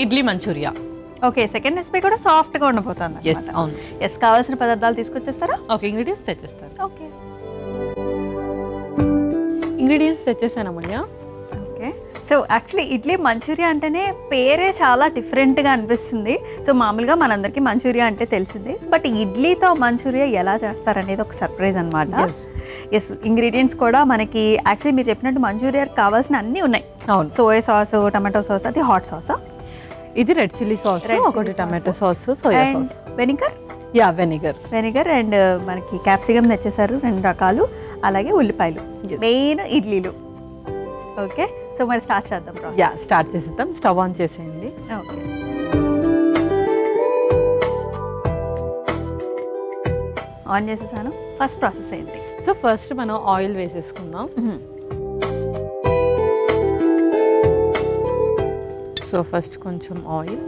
Idli Manchuria. Okay, second recipe కూడా సాఫ్ట్గా ఉండిపోతుంది. ఎస్ అవును. ఎస్, కావాల్సిన పదార్థాలు తీసుకొచ్చేస్తారా? ఓకే, ఇంగ్రీడియంట్స్ తెచ్చేస్తాను. ఓకే, ఇంగ్రీడియంట్స్ తెచ్చేసాను Amulya. Okay. So actually idli Manchuria అంటేనే పేరే చాలా డిఫరెంట్గా అనిపిస్తుంది. సో మామూలుగా మనందరికీ మంచూరియా అంటే తెలిసిందే, బట్ ఇడ్లీతో మంచూరియా ఎలా చేస్తారనేది ఒక సర్ప్రైజ్ అనమాట. ఎస్, ఇంగ్రీడియంట్స్ కూడా మనకి యాక్చువల్లీ మీరు చెప్పినట్టు మంచూరియాకి కావాల్సిన అన్నీ ఉన్నాయి. అవును. సోయా సాస్, టమాటో సాస్, అది హాట్ సాసా, ఇది రెడ్ చిల్లీ సాస్, ఒకటి tomato sauce, soya sauce, vinegar. Vinegar and మనకి క్యాప్సికమ్ తెచ్చేసారు 2 రకాలు, అలాగే ఉల్లిపాయలు, మెయిన్ ఇడ్లీలు. ఓకే, సో మరి స్టార్ట్ చేద్దాం. స్టార్ట్ చేసేద్దాం. స్టవ్ ఆన్ చేసేయండి. ఓకే, ఆన్ చేసేసాను. ఫస్ట్ ప్రాసెస్ ఏంటి? సో ఫస్ట్ మనం ఆయిల్ వేసేసుకుందాం. సో ఫస్ట్ కొంచెం ఆయిల్,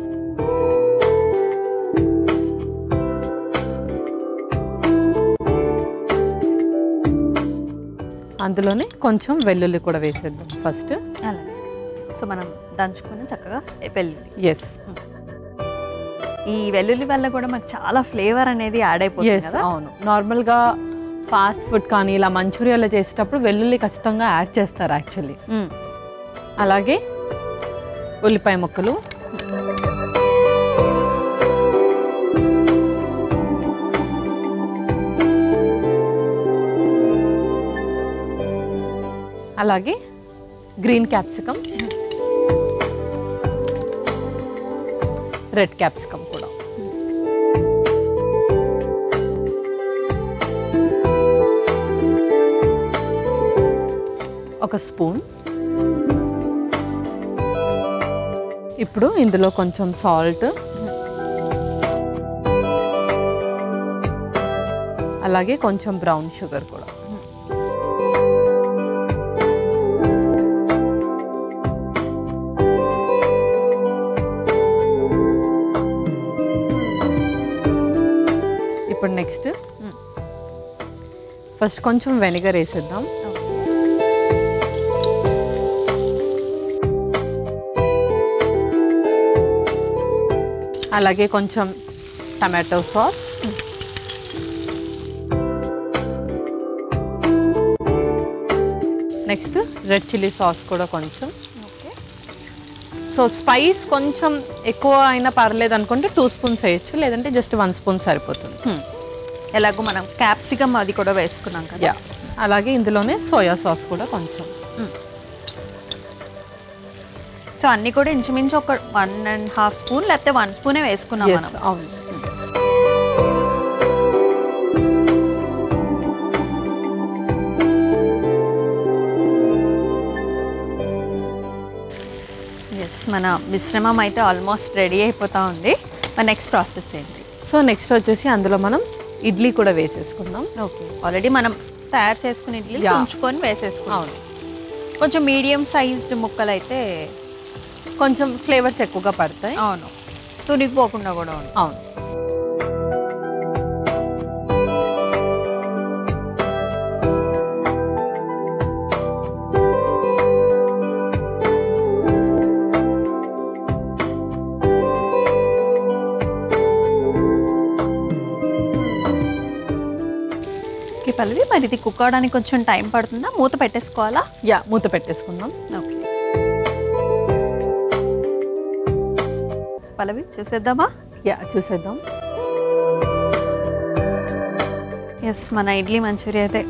అందులోనే కొంచెం వెల్లుల్లి కూడా వేసేద్దాం ఫస్ట్. అలాగే, సో మనం దంచుకొని చక్కగా వెల్లుల్లి. ఎస్, ఈ వెల్లుల్లి వల్ల కూడా మనకు చాలా ఫ్లేవర్ అనేది యాడ్ అయిపోతుంది కదా. అవును, నార్మల్గా ఫాస్ట్ ఫుడ్ కానీ ఇలా మంచూరియాలో చేసేటప్పుడు వెల్లుల్లి ఖచ్చితంగా యాడ్ చేస్తారు యాక్చువల్లీ. అలాగే ఉల్లిపాయ ముక్కలు, అలాగే గ్రీన్ క్యాప్సికమ్, రెడ్ క్యాప్సికమ్ కూడా, ఒక స్పూన్. ఇప్పుడు ఇందులో కొంచెం సాల్ట్, అలాగే కొంచెం బ్రౌన్ షుగర్ కూడా. ఇప్పుడు నెక్స్ట్ ఫస్ట్ కొంచెం వెనిగర్ వేసేద్దాం. అలాగే కొంచెం tomato sauce, next red chilli sauce కూడా కొంచెం. సో స్పైస్ కొంచెం ఎక్కువ అయినా పర్లేదు అనుకుంటే 2 స్పూన్స్ వేయచ్చు, లేదంటే జస్ట్ 1 స్పూన్ సరిపోతుంది. ఎలాగో మనం క్యాప్సికమ్ అది కూడా వేసుకున్నాం కదా. అలాగే ఇందులోనే సోయా సాస్ కూడా కొంచెం. సో అన్నీ కూడా ఇంచుమించు ఒక 1.5 స్పూన్ లేకపోతే 1 స్పూనే వేసుకున్నాం మనం. అవును. ఎస్, మన మిశ్రమం అయితే ఆల్మోస్ట్ రెడీ అయిపోతూ ఉంది. మన నెక్స్ట్ ప్రాసెస్ ఏంటి? సో నెక్స్ట్ వచ్చేసి అందులో మనం ఇడ్లీ కూడా వేసేసుకుందాం. ఓకే, ఆల్రెడీ మనం తయారు చేసుకుని ఇడ్లీ ఉంచుకొని వేసేసుకున్నాం. అవును, కొంచెం మీడియం సైజ్డ్ ముక్కలు అయితే కొంచెం ఫ్లేవర్స్ ఎక్కువగా పడతాయి. అవును, తునిగిపోకుండా కూడా ఉంది. అవును. పల్లవి, మరి ఇది కుక్ అవడానికి కొంచెం టైం పడుతుందా? మూత పెట్టేసుకోవాలా? మూత పెట్టేసుకుందాం. ఓకే పల్లవి, చూసేద్దామా? చూసేద్దాం. ఎస్, మన ఇడ్లీ మంచూరియా అయితే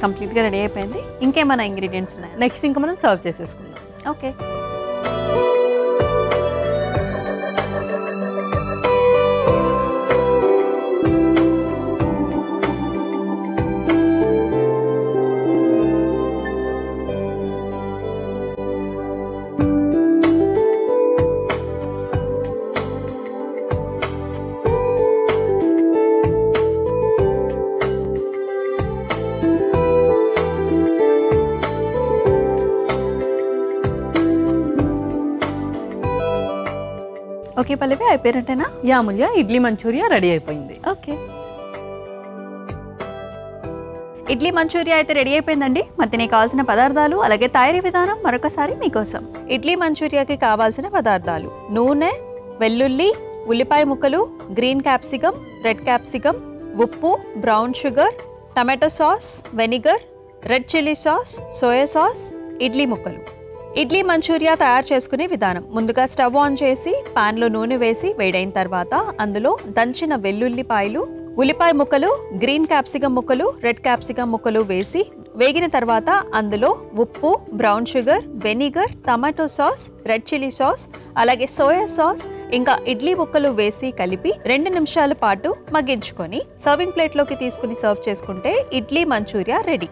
కంప్లీట్గా రెడీ అయిపోయింది. ఇంకేమైనా ఇంగ్రీడియంట్స్ ఉన్నాయి? నెక్స్ట్ ఇంకా మనం సర్వ్ చేసేసుకుందాం. ఓకే, ఓకే పల్లవి, అయిపోయినట్టేనా? అమూల్య, ఇడ్లీ మంచూరియా రెడీ అయిపోయింది. ఓకే, ఇడ్లీ మంచూరియా అయితే రెడీ అయిపోయిందండి. మరి దీనికి కావాల్సిన పదార్థాలు అలాగే తయారీ విధానం మరొకసారి మీకోసం. ఇడ్లీ మంచూరియాకి కావాల్సిన పదార్థాలు: నూనె, వెల్లుల్లి, ఉల్లిపాయ ముక్కలు, గ్రీన్ క్యాప్సికమ్, రెడ్ క్యాప్సికమ్, ఉప్పు, brown sugar, tomato sauce, vinegar, red chilli sauce, soya sauce, idli ముక్కలు. ఇడ్లీ మంచూరియా తయారు చేసుకునే విధానం: ముందుగా స్టవ్ ఆన్ చేసి పాన్లో నూనె వేసి వేడైన తర్వాత అందులో దంచిన వెల్లుల్లిపాయలు, ఉల్లిపాయ ముక్కలు, గ్రీన్ క్యాప్సికమ్ ముక్కలు, రెడ్ క్యాప్సికమ్ ముక్కలు వేసి వేగిన తర్వాత అందులో ఉప్పు, brown sugar, vinegar, tomato sauce, red chilli sauce, అలాగే సోయా సాస్, ఇంకా ఇడ్లీ ముక్కలు వేసి కలిపి 2 నిమిషాల పాటు మగ్గించుకొని సర్వింగ్ ప్లేట్లోకి తీసుకుని సర్వ్ చేసుకుంటే ఇడ్లీ మంచూరియా రెడీ.